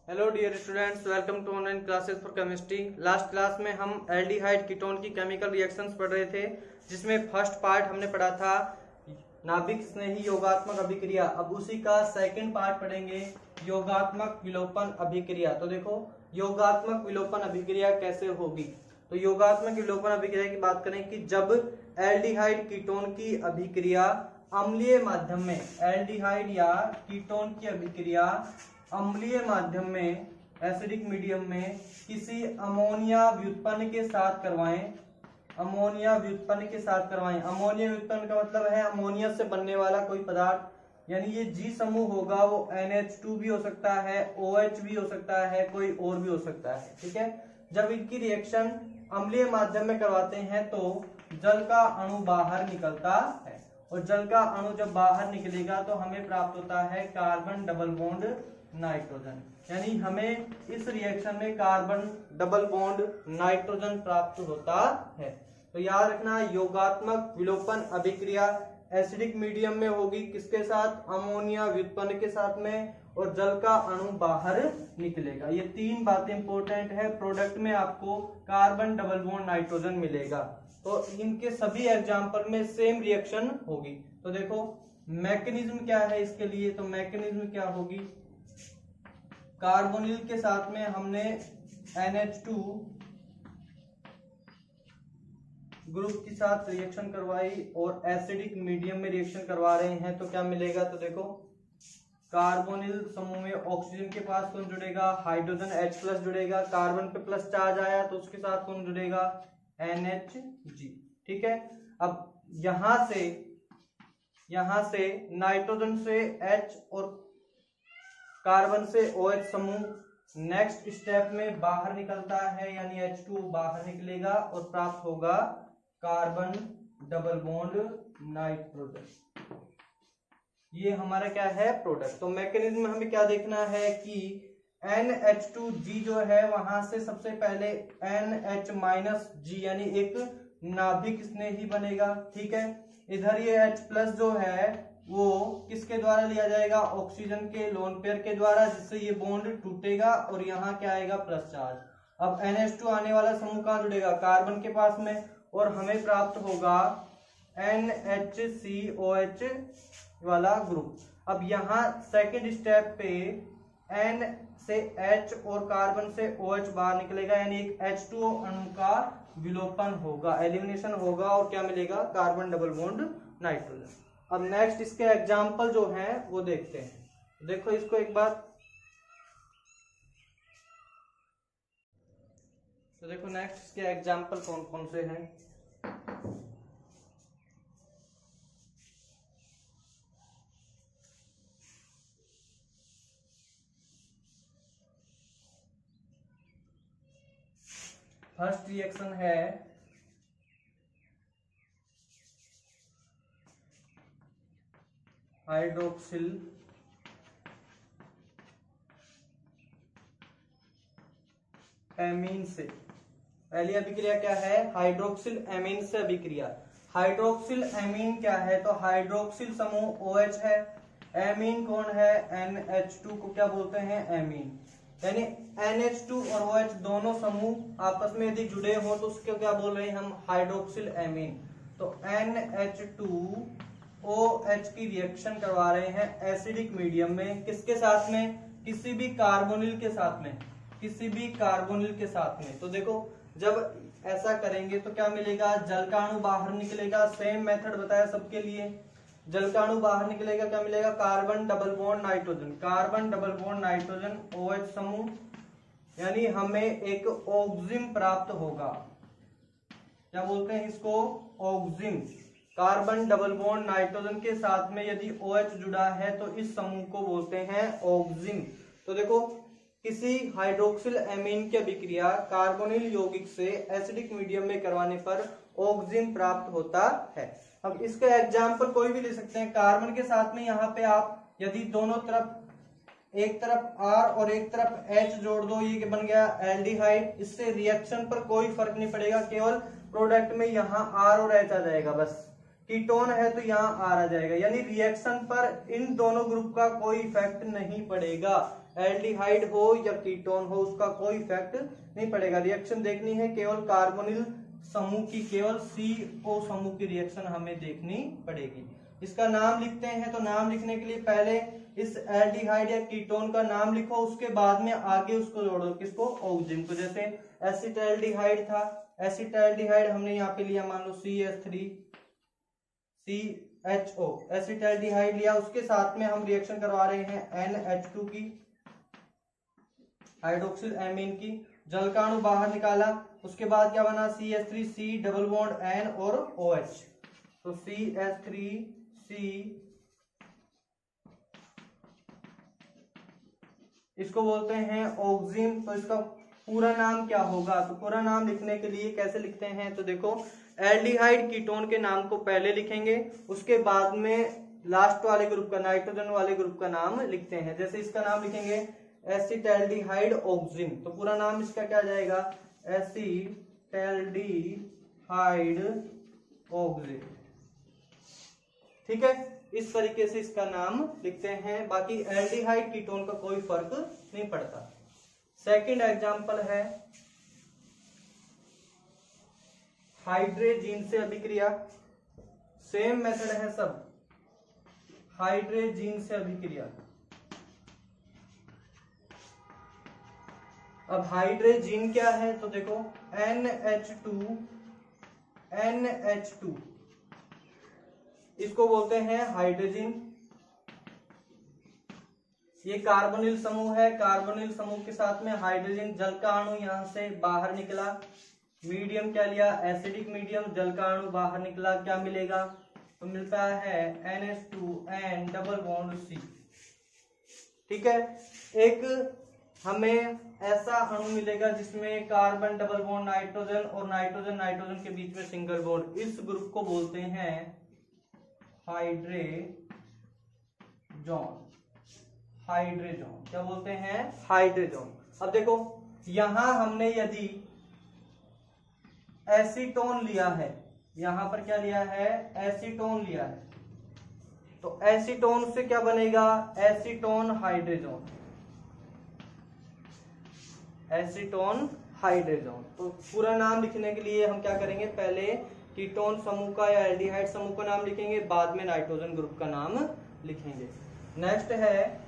Hello dear students, welcome to online classes for chemistry. Last class में हम aldehyde ketone की chemical reactions पढ़ रहे थे, जिसमें फर्स्ट पार्ट हमने पढ़ा था नाभिक स्नेही योगात्मक अभिक्रिया। अब उसी का सेकंड पार्ट पढ़ेंगे, योगात्मक विलोपन अभिक्रिया। तो देखो योगात्मक विलोपन अभिक्रिया कैसे होगी। तो योगात्मक विलोपन अभिक्रिया की बात करें कि जब एल्डिहाइड कीटोन की अभिक्रिया अम्लीय माध्यम में, एल्डिहाइड या कीटोन की अभिक्रिया अम्लीय माध्यम में, एसिडिक मीडियम में किसी अमोनिया व्युत्पन्न के साथ करवाएं। अमोनिया व्युत्पन्न के साथ करवाएं। अमोनिया व्युत्पन्न का मतलब है अमोनिया से बनने वाला कोई पदार्थ, यानी ये जी समूह होगा वो NH2 भी हो सकता है, OH भी हो सकता है, कोई और भी हो सकता है। ठीक है, जब इनकी रिएक्शन अम्लीय माध्यम में करवाते हैं तो जल का अणु बाहर निकलता है, और जल का अणु जब बाहर निकलेगा तो हमें प्राप्त होता है कार्बन डबल बॉन्ड नाइट्रोजन। यानी हमें इस रिएक्शन में कार्बन डबल बॉन्ड नाइट्रोजन प्राप्त होता है। तो याद रखना, योगात्मक विलोपन अभिक्रिया एसिडिक मीडियम में होगी, किसके साथ? अमोनिया व्युत्पन्न के साथ में, और जल का अणु बाहर निकलेगा। ये तीन बातें इंपॉर्टेंट है। प्रोडक्ट में आपको कार्बन डबल बॉन्ड नाइट्रोजन मिलेगा। तो इनके सभी एग्जाम्पल में सेम रिएक्शन होगी। तो देखो मैकेनिज्म क्या है इसके लिए। तो मैकेनिज्म क्या होगी, कार्बोनिल के साथ में हमने NH2 ग्रुप के साथ रिएक्शन करवाई और एसिडिक मीडियम में रिएक्शन करवा रहे हैं, तो क्या मिलेगा? तो देखो कार्बोनिल समूह में ऑक्सीजन के पास कौन जुड़ेगा? हाइड्रोजन H+ जुड़ेगा। कार्बन पे प्लस चार्ज आया तो उसके साथ कौन जुड़ेगा? NHG। ठीक है, अब यहां से नाइट्रोजन से H और कार्बन से OH समूह नेक्स्ट स्टेप में बाहर निकलता है, यानी H2 बाहर निकलेगा और प्राप्त होगा कार्बन डबल बॉन्ड नाइट्रोजन। ये हमारा क्या है? प्रोडक्ट। तो मैकेनिज्म में हमें क्या देखना है कि NH2G जो है वहां से सबसे पहले NH- यानी एक नाभिक स्नेही बनेगा। ठीक है, इधर ये H+ जो है वो किसके द्वारा लिया जाएगा? ऑक्सीजन के लोन पेयर के द्वारा, जिससे ये बॉन्ड टूटेगा और यहाँ क्या आएगा? Plus charge. अब NH2 आने वाला समूह कहाँ जुड़ेगा? कार्बन के पास में, और हमें प्राप्त होगा NHCOH वाला ग्रुप। अब यहाँ सेकेंड स्टेप पे N से H और कार्बन से OH बाहर निकलेगा, यानी एक H2O अणु का विलोपन होगा, एलिमिनेशन होगा, और क्या मिलेगा? Carbon double bond nitrogen. अब नेक्स्ट इसके एग्जाम्पल जो हैं वो देखते हैं। देखो इसको एक बार, तो देखो नेक्स्ट इसके एग्जाम्पल कौन कौन से हैं। फर्स्ट रिएक्शन है हाइड्रोक्सिल एमीन से। पहली अभिक्रिया क्या है? हाइड्रोक्सिल एमीन से अभिक्रिया। हाइड्रोक्सिल एमीन क्या है? तो हाइड्रोक्सिल समूह OH है, एमीन कौन है? NH2 को क्या बोलते हैं? एमीन। यानी NH2 और OH दोनों समूह आपस में यदि जुड़े हो तो उसको क्या बोल रहे हैं हम? Hydroxyl amine. तो NH2OH की रिएक्शन करवा रहे हैं एसिडिक मीडियम में, किसके साथ में? किसी भी कार्बोनिल के साथ में, किसी भी कार्बोनिल के साथ में। तो देखो जब ऐसा करेंगे तो क्या मिलेगा? जल का अणु बाहर निकलेगा। सेम मेथड बताया सबके लिए। जल का अणु बाहर निकलेगा, क्या मिलेगा? Carbon double bond nitrogen. Carbon double bond nitrogen OH समूह, यानी हमें एक ऑक्सिम प्राप्त होगा। क्या बोलते हैं इसको? ऑक्सिम। कार्बन डबल बॉन्ड नाइट्रोजन के साथ में यदि OH जुड़ा है तो इस समूह को बोलते हैं ऑक्सिम। तो देखो किसी हाइड्रोक्सिल एमीन की अभिक्रिया कार्बोनिल यौगिक से एसिडिक मीडियम में करवाने पर ऑक्सिम प्राप्त होता है। अब इसका एग्जाम्पल कोई भी ले सकते हैं। कार्बन के साथ में यहाँ पे आप यदि दोनों तरफ, एक तरफ R और एक तरफ H जोड़ दो, ये बन गया एल्डिहाइड। इससे रिएक्शन पर कोई फर्क नहीं पड़ेगा, केवल प्रोडक्ट में यहाँ R और H आ जाएगा बस। कीटोन है तो यहाँ आर आ जाएगा, यानी रिएक्शन पर इन दोनों ग्रुप का कोई इफेक्ट नहीं पड़ेगा। एल्डिहाइड हो या कीटोन हो उसका कोई इफेक्ट नहीं पड़ेगा। रिएक्शन देखनी है केवल कार्बोनिल समूह की, केवल CO समूह की रिएक्शन हमें देखनी पड़ेगी। इसका नाम लिखते हैं, तो नाम लिखने के लिए पहले इस एल्डिहाइड या कीटोन का नाम लिखो, उसके बाद में आगे उसको जोड़ो, किसको, ऑक्सिजन को। जैसे एसिटाल्डिहाइड था, एसिटाल्डिहाइड हमने यहाँ पे लिया मान लो CH3CHO, एसिटाल्डिहाइड लिया, उसके साथ में हम रिएक्शन करवा रहे हैं NH2 की, हाइड्रोक्सिल एमीन की, जल का अणु बाहर निकाला, उसके बाद क्या बना CH3C डबल बॉन्ड N और OH, तो CH3C, इसको बोलते हैं ऑक्सिन। तो इसका पूरा नाम क्या होगा, तो पूरा नाम लिखने के लिए कैसे लिखते हैं, तो देखो एल्डिहाइड कीटोन के नाम को पहले लिखेंगे, उसके बाद में लास्ट वाले ग्रुप का, नाइट्रोजन वाले ग्रुप का नाम लिखते हैं। जैसे इसका नाम लिखेंगे एसिटाल्डिहाइड ऑक्सिन, तो पूरा नाम इसका क्या जाएगा, एसिटाल्डिहाइड ऑक्सिन। ठीक है, इस तरीके से इसका नाम लिखते हैं। बाकी एल्डिहाइड कीटोन का कोई फर्क नहीं पड़ता। सेकंड एग्जांपल है हाइड्रेजीन से अभिक्रिया, सेम मेथड है सब, हाइड्रेजीन से अभिक्रिया। अब हाइड्रेजीन क्या है, तो देखो NH2 इसको बोलते हैं हाइड्रोजन। ये कार्बोनिल समूह है, कार्बोनिल समूह के साथ में हाइड्रोजन, जल का अणु यहां से बाहर निकला, मीडियम क्या लिया, एसिडिक मीडियम, जल का अणु बाहर निकला, क्या मिलेगा, तो मिलता है NH2N डबल बॉन्ड C। ठीक है, एक हमें ऐसा अणु मिलेगा जिसमें कार्बन डबल बॉन्ड नाइट्रोजन और नाइट्रोजन नाइट्रोजन के बीच में सिंगल बॉन्ड, इस ग्रुप को बोलते हैं हाइड्रेजोन। हाइड्रेजोन क्या बोलते हैं, हाइड्रेजोन। अब देखो यहां हमने यदि एसीटोन लिया है, यहां पर क्या लिया है, एसीटोन लिया है, तो एसीटोन से क्या बनेगा, एसीटोन हाइड्रेजोन, एसीटोन हाइड्रेजोन। तो पूरा नाम लिखने के लिए हम क्या करेंगे, पहले कीटोन समूह का या एल्डिहाइड समूह का नाम लिखेंगे, बाद में नाइट्रोजन ग्रुप का नाम लिखेंगे। नेक्स्ट है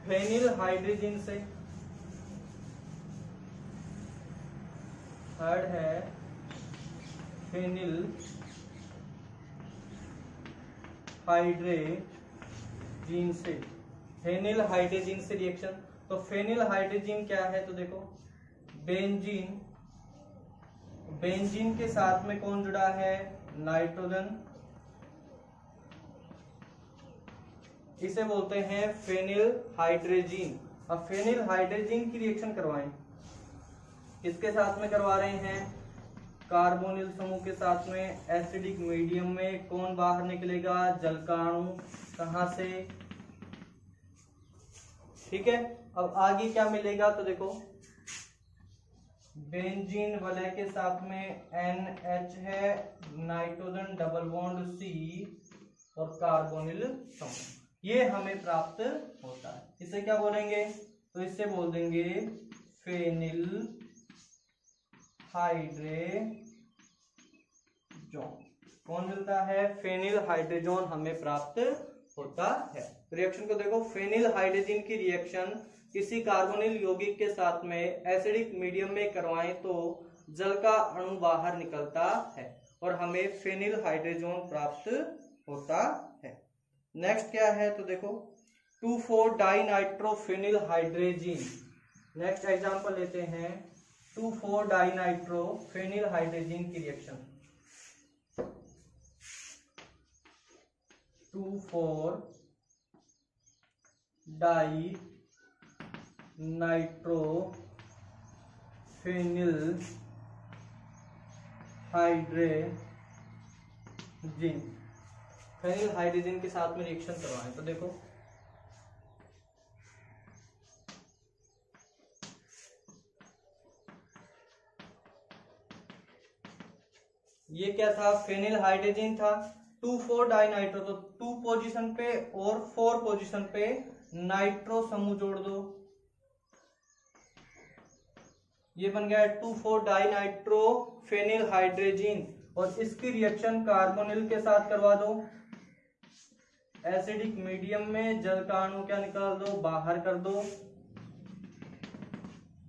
फेनिल हाइड्रोजन से, थर्ड है फेनिल हाइड्रोजन से, फेनिल हाइड्रोजन से रिएक्शन। तो फेनिल हाइड्रोजन क्या है, तो देखो बेंजीन, बेंजीन के साथ में कौन जुड़ा है, नाइट्रोजन, इसे बोलते हैं फेनिल हाइड्रोजन। अब फेनिल हाइड्रोजन की रिएक्शन करवाएं, किसके साथ में करवा रहे हैं, कार्बोनिल समूह के साथ में, एसिडिक मीडियम में, कौन बाहर निकलेगा, जल का अणु, कहां से, ठीक है। अब आगे क्या मिलेगा, तो देखो बेंजीन वलय के साथ में NH है, नाइट्रोजन डबल बॉन्ड C और कार्बोनिल समूह, ये हमें प्राप्त होता है। इसे क्या बोलेंगे, तो इसे बोल देंगे फेनिल हाइड्रोजन। कौन मिलता है, फेनिल हाइड्रोजन हमें प्राप्त होता है। रिएक्शन को देखो, फेनिल हाइड्रोजन की रिएक्शन किसी कार्बोनिल यौगिक के साथ में एसिडिक मीडियम में करवाएं तो जल का अणु बाहर निकलता है और हमें फेनिल हाइड्रोजन प्राप्त होता है। नेक्स्ट क्या है, तो देखो 2,4-डाइनाइट्रोफेनिल हाइड्रोजन। नेक्स्ट एग्जांपल लेते हैं 2,4-डाइनाइट्रोफेनिल हाइड्रोजन की रिएक्शन। 2,4-डाइनाइट्रोफेनिल हाइड्रोजन, फेनिल हाइड्रोजन के साथ में रिएक्शन करवाएं तो देखो ये क्या था, फेनिल हाइड्रोजन था। 2,4 डाइनाइट्रो, तो 2 पोजीशन पे और 4 पोजीशन पे नाइट्रो समूह जोड़ दो, ये बन गया 2,4 डाइनाइट्रो फेनिल हाइड्रोजन। और इसकी रिएक्शन कार्बोनिल के साथ करवा दो, एसिडिक मीडियम में जल का अणु क्या निकाल दो, बाहर कर दो,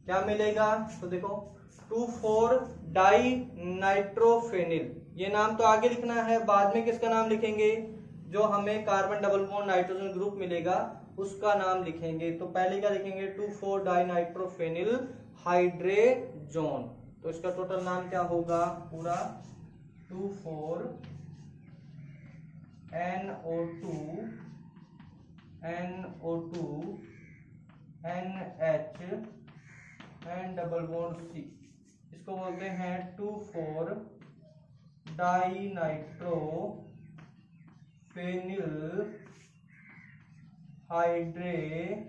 क्या मिलेगा, तो देखो 2,4 डाई नाइट्रोफेनिल। ये नाम तो आगे लिखना है, बाद में किसका नाम लिखेंगे, जो हमें carbon double bond nitrogen group मिलेगा उसका नाम लिखेंगे। तो पहले क्या लिखेंगे, 2,4 डाई नाइट्रोफेनिल हाइड्रेजोन। तो इसका टोटल नाम क्या होगा पूरा, 2,4 NO2 NH and double bond C, इसको बोलते हैं 2,4 di nitro phenyl hydrazone.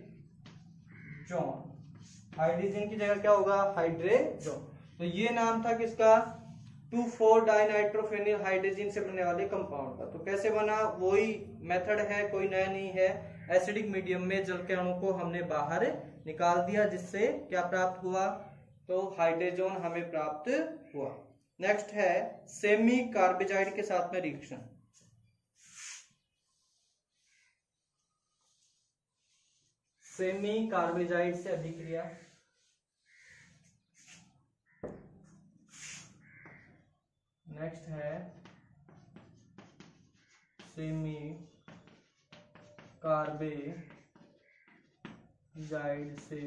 Hydrogen की जगह क्या होगा, हाइड्रेजोन। तो ये नाम था किसका, 2,4 डाइनाइट्रोफेनिल हाइड्रोजन से बनने वाले कंपाउंड का। तो कैसे बना, वही मेथड है, कोई नया नहीं है। एसिडिक मीडियम में जल के अणु को हमने बाहर निकाल दिया, जिससे क्या प्राप्त हुआ, तो हाइड्रोजन हमें प्राप्त हुआ। नेक्स्ट है सेमी कार्बेजाइड के साथ में रिएक्शन। सेमी कार्बेजाइड से अभिक्रिया, नेक्स्ट है सेमी कार्बेजाइड से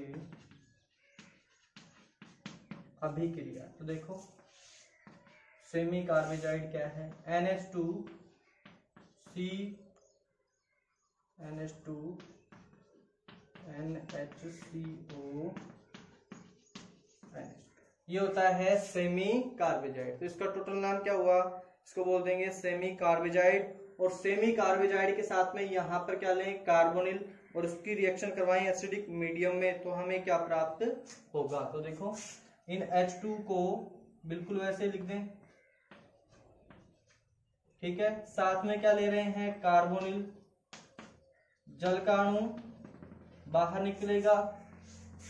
अभिक्रिया। तो देखो सेमी कार्बेजाइड क्या है, NH2C NH2 NHCO, ये होता है सेमी कार्बेजाइड। तो इसका टोटल नाम क्या हुआ, इसको बोल देंगे सेमी कार्बेजाइड। और सेमी कार्बेजाइड के साथ में यहाँ पर क्या लें, कार्बोनिल, और उसकी रिएक्शन करवाएं एसिडिक मीडियम में, तो हमें क्या प्राप्त होगा। तो देखो इन H2 को बिल्कुल वैसे लिख दें, ठीक है। साथ में क्या ले रहे हैं, कार्बोनिल, जल का अणु बाहर निकलेगा,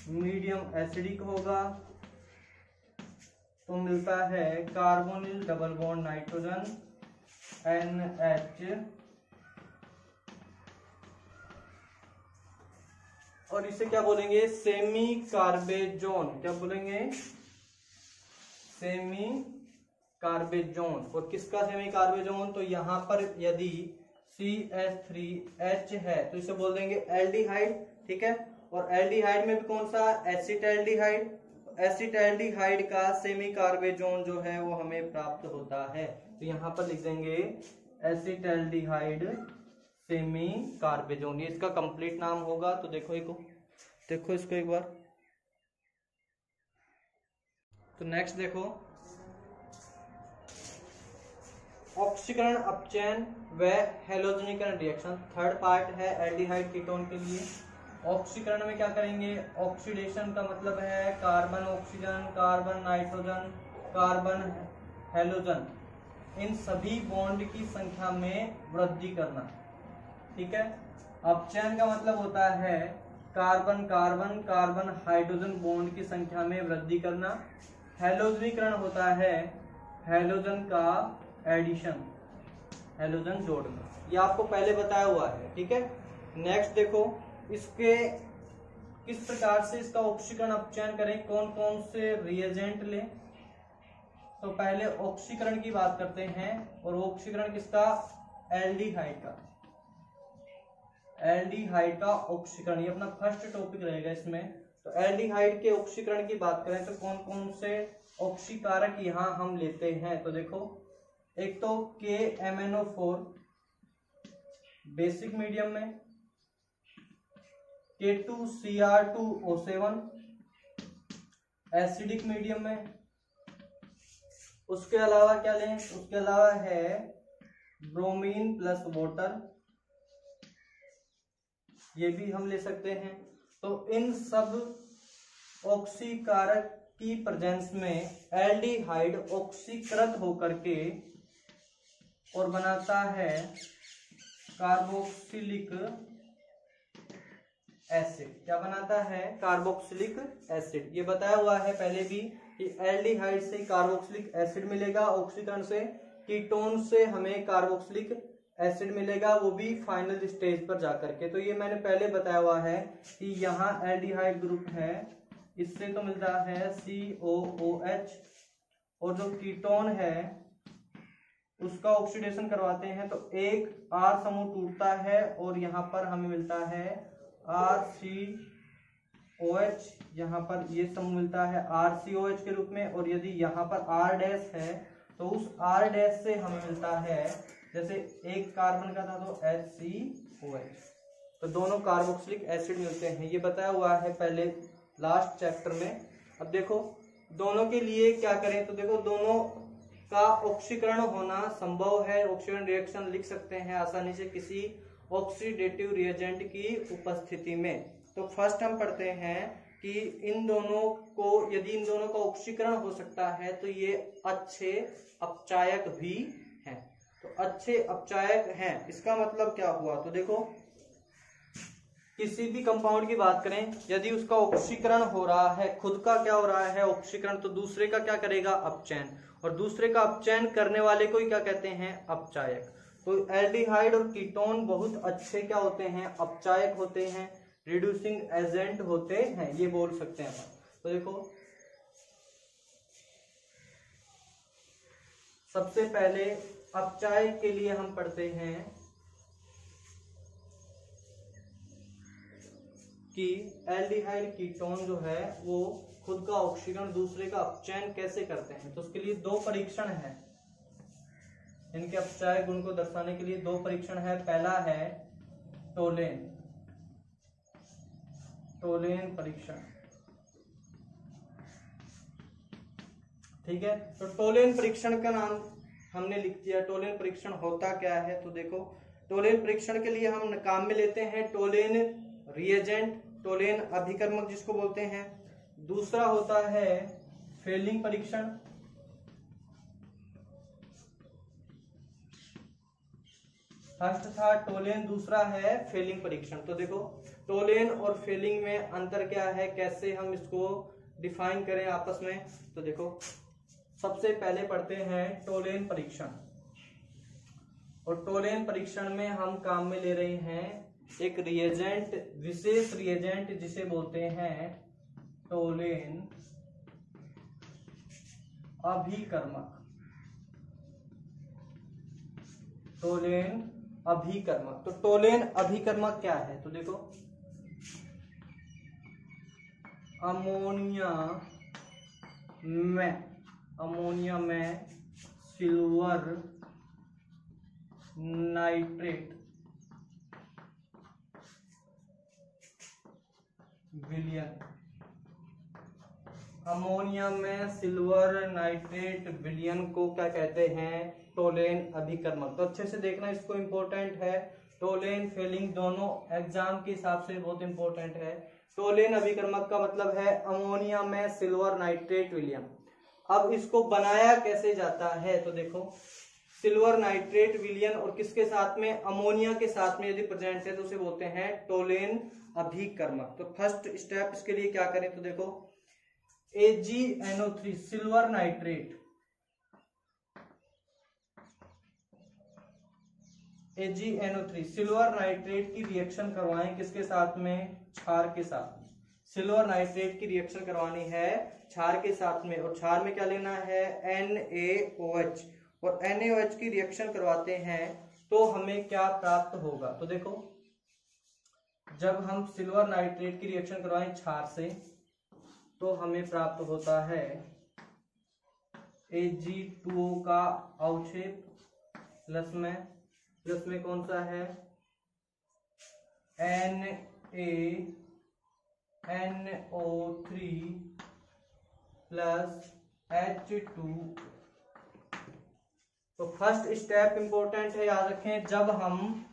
मीडियम एसिडिक होगा, तो मिलता है carbonyl double bond nitrogen NH, और इसे क्या बोलेंगे, सेमी कार्बेजोन। क्या बोलेंगे, सेमी कार्बेजोन। और किसका सेमी कार्बेजोन, तो यहां पर यदि CH3H है तो इसे बोल देंगे एल्डिहाइड, ठीक है। और एल्डिहाइड में भी कौन सा, एसिटाल्डिहाइड। एसिटाल्डिहाइड का सेमी कार्बेजोन जो है वो हमें प्राप्त होता है। तो यहाँ पर लिख देंगे एसिटाल्डिहाइड सेमी कार्बेजोन, ये इसका कंप्लीट नाम होगा। तो देखो इसको एक बार। तो नेक्स्ट देखो, ऑक्सीकरण अपचयन व हैलोजनीकरण रिएक्शन, थर्ड पार्ट है एल्डिहाइड कीटोन के लिए। ऑक्सीकरण में क्या करेंगे, ऑक्सीडेशन का मतलब है carbon oxygen, carbon nitrogen, carbon halogen, इन सभी बॉन्ड की संख्या में वृद्धि करना, ठीक है। अपचयन का मतलब होता है carbon carbon carbon hydrogen bond की संख्या में वृद्धि करना। हैलोजनीकरण होता है हैलोजन का एडिशन, हैलोजन जोड़ना। ये आपको पहले बताया हुआ है, ठीक है। नेक्स्ट देखो, इसके किस प्रकार से इसका ऑक्सीकरण अपचयन करें, कौन कौन से रिएजेंट लें। तो पहले ऑक्सीकरण की बात करते हैं, और ऑक्सीकरण किसका, एल्डिहाइड का, एल्डिहाइड का ऑक्सीकरण, ये अपना फर्स्ट टॉपिक रहेगा इसमें। तो एल्डिहाइड के ऑक्सीकरण की बात करें तो कौन कौन से ऑक्सीकारक यहाँ हम लेते हैं। तो देखो, एक तो KMnO4 बेसिक मीडियम में, K2Cr2O7 एसिडिक मीडियम में। उसके अलावा क्या लें, उसके अलावा है ब्रोमीन प्लस वाटर, ये भी हम ले सकते हैं। तो इन सब ऑक्सीकारक की प्रेजेंस में एल्डिहाइड ऑक्सीकृत होकर के और बनाता है कार्बोक्सिलिक एसिड। क्या बनाता है? Carboxylic acid. ये बताया हुआ है पहले भी कि एल्डिहाइड से कार्बोक्सिलिक एसिड मिलेगा, ऑक्सीकरण से कीटोन से हमें कार्बोक्सिलिक एसिड मिलेगा, वो भी फाइनल स्टेज पर जाकर के। तो ये मैंने पहले बताया हुआ है कि यहाँ एल्डिहाइड ग्रुप है, इससे तो मिलता है COOH, और जो कीटोन है उसका ऑक्सीडेशन करवाते हैं तो एक R समूह टूटता है और यहाँ पर हमें मिलता है RCOH, यहाँ पर ये समूह मिलता है RCOH के रूप में, और यदि यहाँ पर R डैश है तो उस R डैश से हमें मिलता है, जैसे एक कार्बन का था तो HCOH, तो दोनों कार्बोक्सिलिक एसिड मिलते हैं। ये बताया हुआ है पहले लास्ट चैप्टर में। अब देखो दोनों के लिए क्या करें, तो देखो दोनों का ऑक्सीकरण होना संभव है, ऑक्सीकरण रिएक्शन लिख सकते हैं आसानी से किसी ऑक्सीडेटिव रिएजेंट की उपस्थिति में। तो फर्स्ट हम पढ़ते हैं कि इन दोनों को, यदि इन दोनों का ऑक्सीकरण हो सकता है तो ये अच्छे अपचायक भी हैं। तो अच्छे अपचायक हैं, इसका मतलब क्या हुआ? तो देखो किसी भी कंपाउंड की बात करें, यदि उसका ऑक्सीकरण हो रहा है, खुद का क्या हो रहा है ऑक्सीकरण, तो दूसरे का क्या करेगा? अपचयन, और दूसरे का अपचयन करने वाले को ही क्या कहते हैं? अपचायक। तो एल्डिहाइड और कीटोन बहुत अच्छे क्या होते हैं? अपचायक होते हैं, रिड्यूसिंग एजेंट होते हैं, ये बोल सकते हैं अपन। तो देखो सबसे पहले अपचायक के लिए हम पढ़ते हैं कि एल्डिहाइड कीटोन जो है वो खुद का ऑक्सीकरण दूसरे का अपचयन कैसे करते हैं। तो उसके लिए दो परीक्षण है, इनके अपचायक गुण को दर्शाने के लिए दो परीक्षण है। पहला है टोलेन परीक्षण, ठीक है। तो टोलेन परीक्षण का नाम हमने लिख दिया। टोलेन परीक्षण होता क्या है? तो देखो टोलेन परीक्षण के लिए हम काम में लेते हैं टोलेन रिएजेंट, टोलेन अभिकर्मक जिसको बोलते हैं। दूसरा होता है फेलिंग परीक्षण, फर्स्ट था टोलेन, दूसरा है फेलिंग परीक्षण। तो देखो टोलेन और फेलिंग में अंतर क्या है, कैसे हम इसको डिफाइन करें आपस में। तो देखो सबसे पहले पढ़ते हैं टोलेन परीक्षण, और टोलेन परीक्षण में हम काम में ले रहे हैं एक रिएजेंट, विशेष रिएजेंट जिसे बोलते हैं टोलेन अभिकर्मक। टोलेन अभिकर्मक, तो टोलेन अभिकर्मक क्या है? तो देखो अमोनिया में सिल्वर नाइट्रेट विलयन, अमोनिया में सिल्वर नाइट्रेट विलयन को क्या कहते हैं? टोलेन अभिकर्मक। तो अच्छे से देखना, इसको इंपॉर्टेंट है। टोलेन फेलिंग दोनों एग्जाम के हिसाब से बहुत इंपॉर्टेंट है। टोलेन अभिकर्मक का मतलब है अमोनिया में सिल्वर नाइट्रेट विलयन। अब इसको बनाया कैसे जाता है? तो देखो सिल्वर नाइट्रेट विलयन और किसके साथ में? अमोनिया के साथ में यदि प्रेजेंट है तो उसे बोलते हैं टोलेन अभिकर्मक। तो फर्स्ट स्टेप इसके लिए क्या करें? तो देखो AgNO3 silver nitrate, AgNO3 silver nitrate की रिएक्शन करवाएं किसके साथ में? क्षार के साथ। सिल्वर नाइट्रेट की रिएक्शन करवानी है क्षार के साथ में, और क्षार में क्या लेना है? NaOH, और NaOH की रिएक्शन करवाते हैं तो हमें क्या प्राप्त होगा? तो देखो जब हम सिल्वर नाइट्रेट की रिएक्शन करवाएं क्षार से तो हमें प्राप्त होता है Ag2O का अवक्षेप, प्लस में कौन सा है? NaNO3 plus H2। तो फर्स्ट स्टेप इंपॉर्टेंट है, याद रखें। जब हम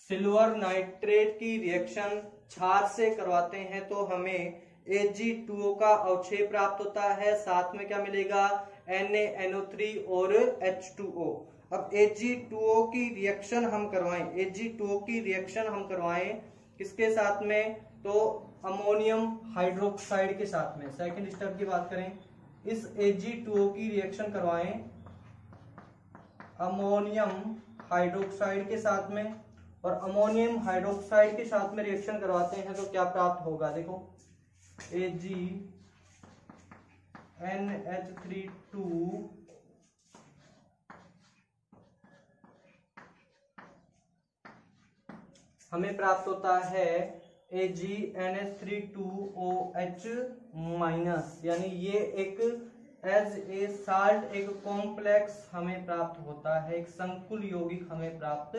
सिल्वर नाइट्रेट की रिएक्शन क्षार से करवाते हैं तो हमें Ag2O का अवक्षेप प्राप्त होता है, साथ में क्या मिलेगा NaNO3 और H2O। अब Ag2O की रिएक्शन हम करवाएं, Ag2O की रिएक्शन हम करवाएं किसके साथ में, तो अमोनियम हाइड्रोक्साइड के साथ में। सेकंड स्टेप की बात करें, इस Ag2O की रिएक्शन करवाएं अमोनियम हाइड्रोक्साइड के साथ में, और अमोनियम हाइड्रोक्साइड के साथ में रिएक्शन करवाते हैं तो क्या प्राप्त होगा, देखो AgNH32 हमें प्राप्त होता है AgNH32OH माइनस, यानी ये एक एज ए साल्ट, एक कॉम्प्लेक्स हमें प्राप्त होता है, एक संकुल यौगिक हमें प्राप्त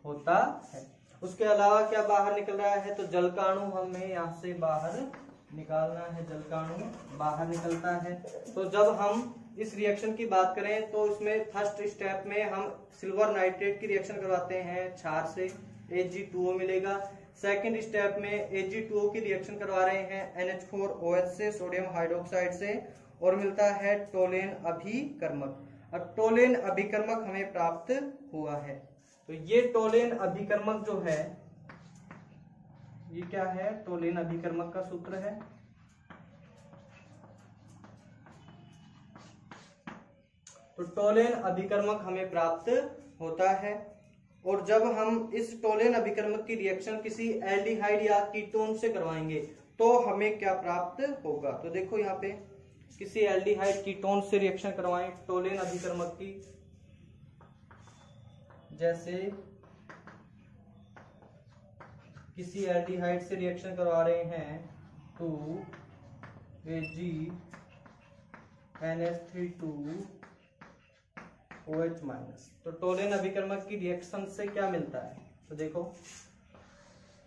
होता है। उसके अलावा क्या बाहर निकल रहा है, तो जलकाणु हमें यहाँ से बाहर निकालना है, जलकाणु बाहर निकलता है। तो जब हम इस रिएक्शन की बात करें तो इसमें फर्स्ट स्टेप में हम सिल्वर नाइट्रेट की रिएक्शन करवाते हैं क्षार से, Ag2O मिलेगा। सेकंड स्टेप में Ag2O की रिएक्शन करवा रहे हैं NH4OH से, सोडियम हाइड्रोक्साइड से, और मिलता है टोलेन अभिकर्मक। अब टोलेन अभिकर्मक हमें प्राप्त हुआ है, तो ये टोलेन अभिकर्मक जो है ये क्या है, टोलेन अभिकर्मक का सूत्र है। तो टोलेन अभिकर्मक हमें प्राप्त होता है, और जब हम इस टोलेन अभिकर्मक की रिएक्शन किसी एल्डिहाइड या कीटोन से करवाएंगे तो हमें क्या प्राप्त होगा, तो देखो यहाँ पे किसी एल्डिहाइड कीटोन से रिएक्शन करवाएं टोलेन अभिकर्मक की, जैसे किसी एल्डिहाइड से रिएक्शन करवा रहे हैं तो AgNH32OH माइनस, तो टोलेन अभिकर्मक की रिएक्शन से क्या मिलता है, तो देखो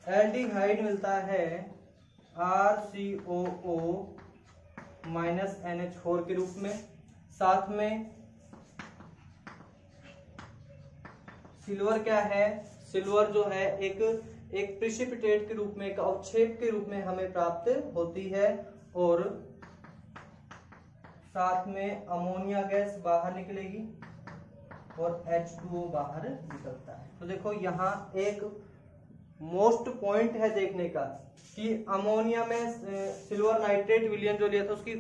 एल्डिहाइड मिलता है RCOO माइनस NH4 के रूप में, साथ में सिल्वर क्या है, सिल्वर जो है एक प्रिसिपिटेट के रूप में, एक अवक्षेप के रूप में हमें प्राप्त होती है, और साथ में अमोनिया गैस बाहर निकलेगी और H2O बाहर निकलता है। तो देखो यहाँ एक मोस्ट पॉइंट है देखने का कि अमोनिया में सिल्वर नाइट्रेट विलयन जो लिया था उसकी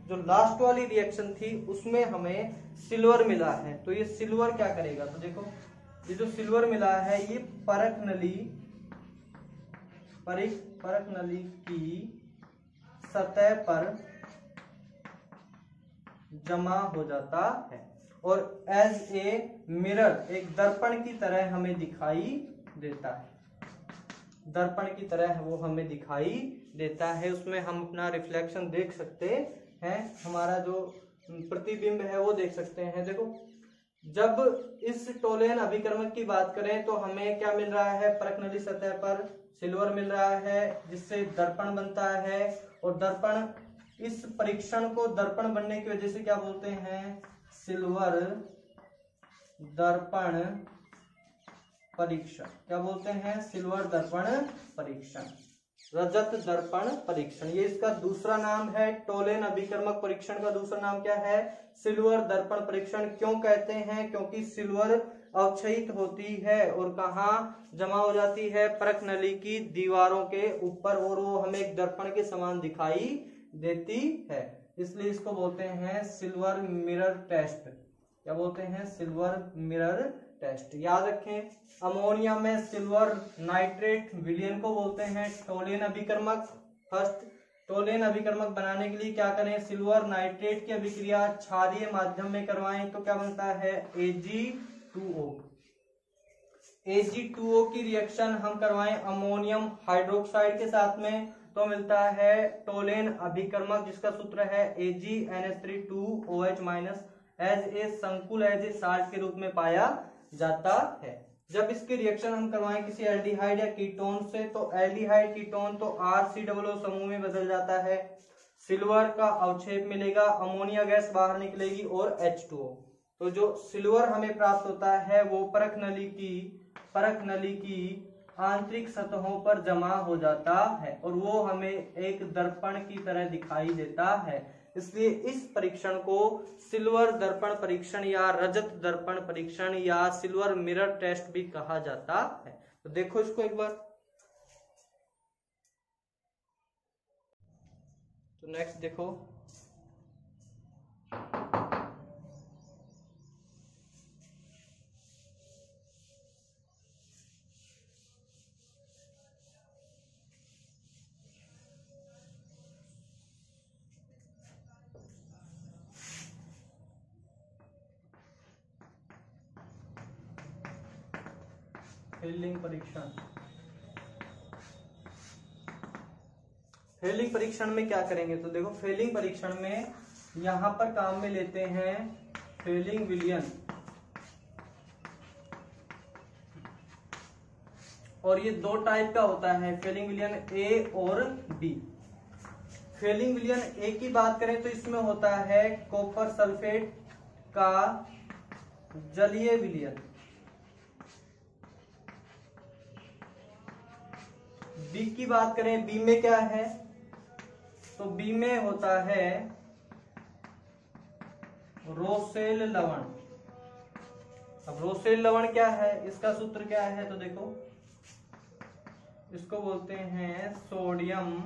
जो लास्ट वाली रिएक्शन थी उसमें हमें सिल्वर मिला है, तो ये सिल्वर क्या करेगा, तो देखो ये जो सिल्वर मिला है ये परख नली की सतह पर जमा हो जाता है, और एज ए मिरर, एक दर्पण की तरह हमें दिखाई देता है, दर्पण की तरह वो हमें दिखाई देता है, उसमें हम अपना रिफ्लेक्शन देख सकते हैं, हमारा जो प्रतिबिंब है वो देख सकते हैं। देखो जब इस टोलेन अभिकर्मक की बात करें तो हमें क्या मिल रहा है, परखनली सतह पर सिल्वर मिल रहा है जिससे दर्पण बनता है, और दर्पण, इस परीक्षण को दर्पण बनने की वजह से क्या बोलते हैं, सिल्वर दर्पण परीक्षण। क्या बोलते हैं, सिल्वर दर्पण परीक्षण, रजत दर्पण परीक्षण, ये इसका दूसरा नाम है। टोलेन अभिकर्मक परीक्षण का दूसरा नाम क्या है, सिल्वर दर्पण परीक्षण। क्यों कहते हैं, क्योंकि सिल्वर अवक्षयित होती है और कहाँ जमा हो जाती है, परख नली की दीवारों के ऊपर, और वो हमें एक दर्पण के समान दिखाई देती है, इसलिए इसको बोलते हैं सिल्वर मिरर टेस्ट। क्या बोलते हैं, सिल्वर मिरर टेस्ट। याद रखें, अमोनिया में सिल्वर नाइट्रेट विलयन को बोलते हैं टोलेन अभिकर्मक। फर्स्ट टोलेन अभिकर्मक बनाने के लिए क्या करें, सिल्वर नाइट्रेट की अभिक्रिया क्षारीय माध्यम में करवाएं तो क्या बनता है, Ag2O। Ag2O की रिएक्शन हम करवाएं अमोनियम हाइड्रोक्साइड के साथ में तो मिलता है टोलेन अभिकर्मक, जिसका सूत्र है AgNH32OH माइनस, एज ए संकुल, एज ए साल्ट के रूप में पाया जाता है। जब इसकी रिएक्शन हम करवाएं किसी एल्डिहाइड या कीटोन से तो एल्डिहाइड कीटोन तो RCOO समूह में बदल जाता है, सिल्वर का अवक्षेप मिलेगा, अमोनिया गैस बाहर निकलेगी और H2O। तो जो सिल्वर हमें प्राप्त होता है वो परख नली की आंतरिक सतहों पर जमा हो जाता है और वो हमें एक दर्पण की तरह दिखाई देता है। इसलिए इस परीक्षण को सिल्वर दर्पण परीक्षण या रजत दर्पण परीक्षण या सिल्वर मिरर टेस्ट भी कहा जाता है। तो देखो इसको एक बार। तो नेक्स्ट देखो, फेलिंग परीक्षण। फेलिंग परीक्षण में क्या करेंगे? तो देखो फेलिंग परीक्षण में यहां पर काम में लेते हैं फेलिंग विलयन, और ये दो टाइप का होता है, फेलिंग विलयन ए और बी। फेलिंग विलयन ए की बात करें तो इसमें होता है कॉपर सल्फेट का जलीय विलयन। बी की बात करें, बी में क्या है? तो बी में होता है रोसेल लवण। अब रोसेल लवण क्या है, इसका सूत्र क्या है? तो देखो इसको बोलते हैं सोडियम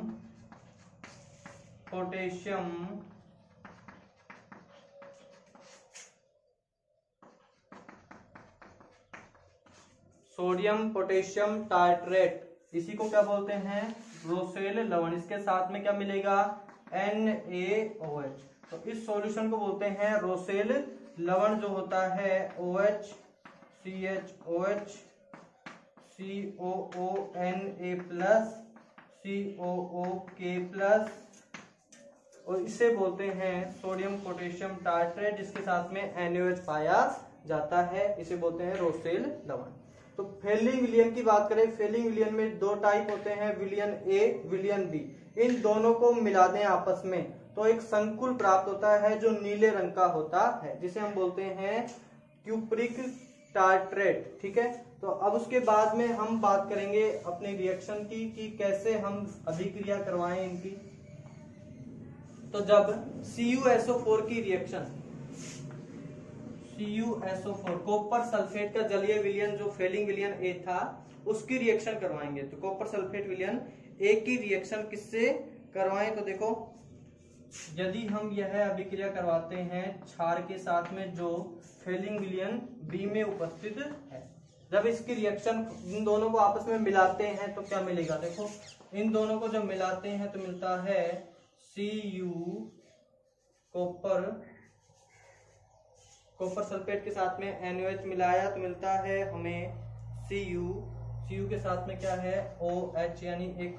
पोटेशियम टार्ट्रेट। इसी को क्या बोलते हैं? रोसेल लवण। इसके साथ में क्या मिलेगा? NaOH। तो इस सॉल्यूशन को बोलते हैं रोसेल लवण, जो होता है OH CHOH COONA+ COOK+, और इसे बोलते हैं सोडियम पोटेशियम टार्ट्रेट, जिसके साथ में NaOH पाया जाता है। इसे बोलते हैं रोसेल लवण। तो फेलिंग विलयन की बात करें, फेलिंग विलयन में दो टाइप होते हैं, विलयन ए विलयन बी। इन दोनों को मिला दें आपस में तो एक संकुल प्राप्त होता है जो नीले रंग का होता है, जिसे हम बोलते हैं क्यूप्रिक टार्ट्रेट। ठीक है, तो अब उसके बाद में हम बात करेंगे अपने रिएक्शन की कि कैसे हम अभिक्रिया करवाएं इनकी। तो जब CuSO4 की रिएक्शन, CuSO4 कॉपर सल्फेट का जलीय विलयन जो फेलिंग विलयन ए था, उसकी रिएक्शन करवाएंगे। तो कॉपर सल्फेट विलयन ए की रिएक्शन किससे करवाएं? तो देखो यदि हम यह अभिक्रिया करवाते हैं क्षार के साथ में जो फेलिंग विलयन बी में उपस्थित है, जब इसकी रिएक्शन इन दोनों को आपस में मिलाते हैं तो क्या मिलेगा? देखो इन दोनों को जब मिलाते हैं तो मिलता है Cu कॉपर सल्फेट के साथ में NaOH मिलाया तो मिलता है हमें Cu के साथ में क्या है? OH, यानी एक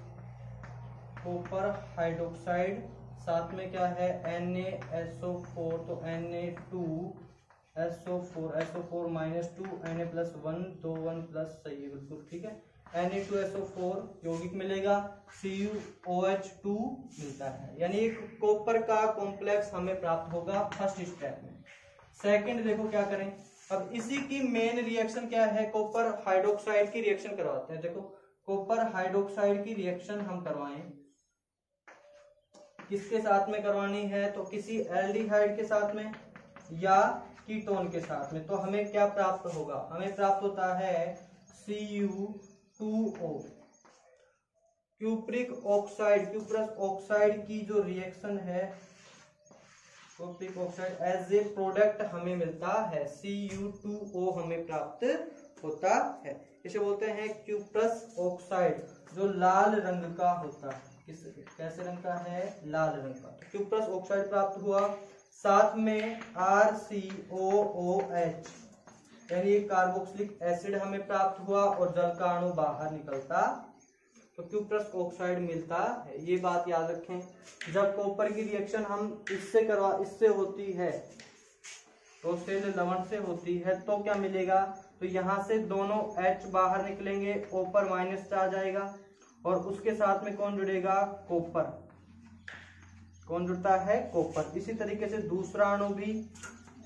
कॉपर हाइड्रोक्साइड, साथ में क्या है? NaSO4, तो Na2SO4 SO4 -2 Na+1 2 1+, सही है बिल्कुल ठीक है। Na2SO4 यौगिक मिलेगा, CuOH2 मिलता है, यानी एक कॉपर का कॉम्प्लेक्स हमें प्राप्त होगा फर्स्ट स्टेप में। सेकंड देखो क्या करें, अब इसी की मेन रिएक्शन क्या है? कॉपर हाइड्रोक्साइड की रिएक्शन करवाते हैं। देखो कॉपर हाइड्रोक्साइड की रिएक्शन हम करवाएं, किसके साथ में करवानी है? तो किसी एल्डिहाइड के साथ में या कीटोन के साथ में। तो हमें क्या प्राप्त होगा? हमें प्राप्त होता है Cu2O। क्यूप्रिक ऑक्साइड की जो रिएक्शन है, cupric oxide as a product हमें मिलता है, Cu2O हमें प्राप्त होता है। इसे बोलते हैं क्यूप्रस ऑक्साइड, जो लाल रंग का होता है। कैसे रंग का है? लाल रंग का। तो क्यूप्रस ऑक्साइड प्राप्त हुआ, साथ में RCOOH यानी कार्बोक्सिलिक एसिड हमें प्राप्त हुआ और जल का अणु बाहर निकलता, तो क्यूप्रस ऑक्साइड मिलता है। ये बात याद रखें, जब कॉपर की रिएक्शन हम इससे होती है, रोसेल लवण से होती है, तो क्या मिलेगा? तो यहां से दोनों H बाहर निकलेंगे, कॉपर माइनस आ जाएगा, और उसके साथ में कौन जुड़ेगा? कॉपर। कौन जुड़ता है? कॉपर। इसी तरीके से दूसरा अणु भी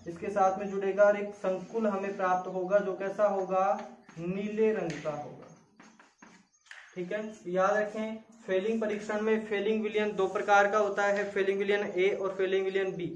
इसके साथ में जुड़ेगा और एक संकुल हमें प्राप्त होगा, जो कैसा होगा? नीले रंग का होगा। ठीक है, याद रखें फेलिंग परीक्षण में फेलिंग विलयन दो प्रकार का होता है, फेलिंग विलयन ए और फेलिंग विलयन बी।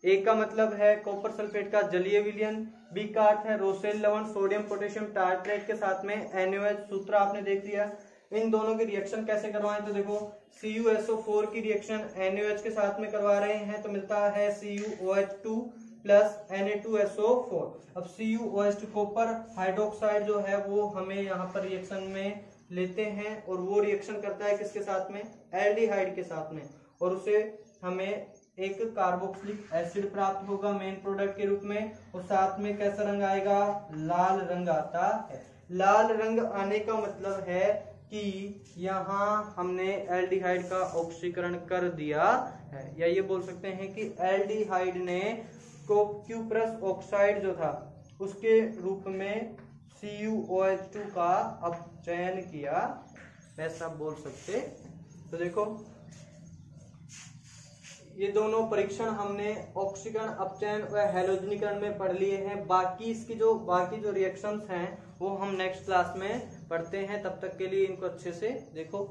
ए का मतलब है कॉपर सल्फेट का जलीय विलयन, बी का अर्थ है रोसेल लवण सोडियम पोटेशियम टार्ट्रेट के साथ में NaOH, सूत्र आपने देख लिया। इन दोनों की रिएक्शन कैसे करवाएं, तो देखो CuSO4 की रिएक्शन NaOH के साथ में करवा रहे हैं तो मिलता है CuOH2 प्लस Na2SO4। अब CuOH2 कॉपर हाइड्रोक्साइड जो है वो हमें यहाँ पर रिएक्शन में लेते हैं और वो रिएक्शन करता है किसके साथ में, एल्डिहाइड के साथ में, और उसे हमें एक कार्बोक्सिलिक एसिड प्राप्त होगा मेन प्रोडक्ट के रूप में, और साथ में कैसा रंग आएगा, लाल रंग आता है। लाल रंग आने का मतलब है कि यहाँ हमने एल्डिहाइड का ऑक्सीकरण कर दिया है, या ये बोल सकते हैं कि एल्डिहाइड ने क्यूप्रस ऑक्साइड जो था उसके रूप में CuOH2 का अपचयन किया, ऐसा बोल सकते। तो देखो ये दोनों परीक्षण हमने ऑक्सीकरण अपचयन व हैलोजनीकरण में पढ़ लिए हैं। बाकी जो रिएक्शंस हैं वो हम नेक्स्ट क्लास में पढ़ते हैं। तब तक के लिए इनको अच्छे से देखो।